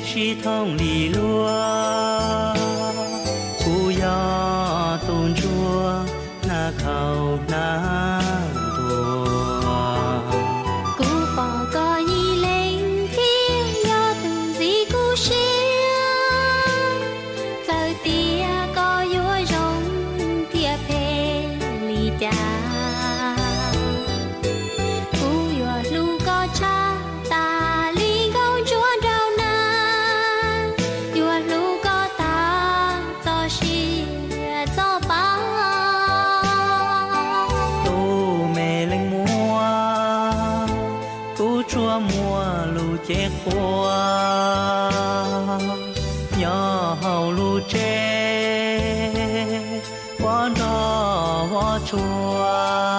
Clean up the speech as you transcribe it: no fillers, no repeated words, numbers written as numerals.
是同里落不要动作那口那多古堡个一零天要等几故事走地个有容贴陪里家不有路个差大里高捉着难有路个大早是早吧都没灵摸chúa mùa lù che khoa nhỏ hầu lù che hoa đỏ hoa chua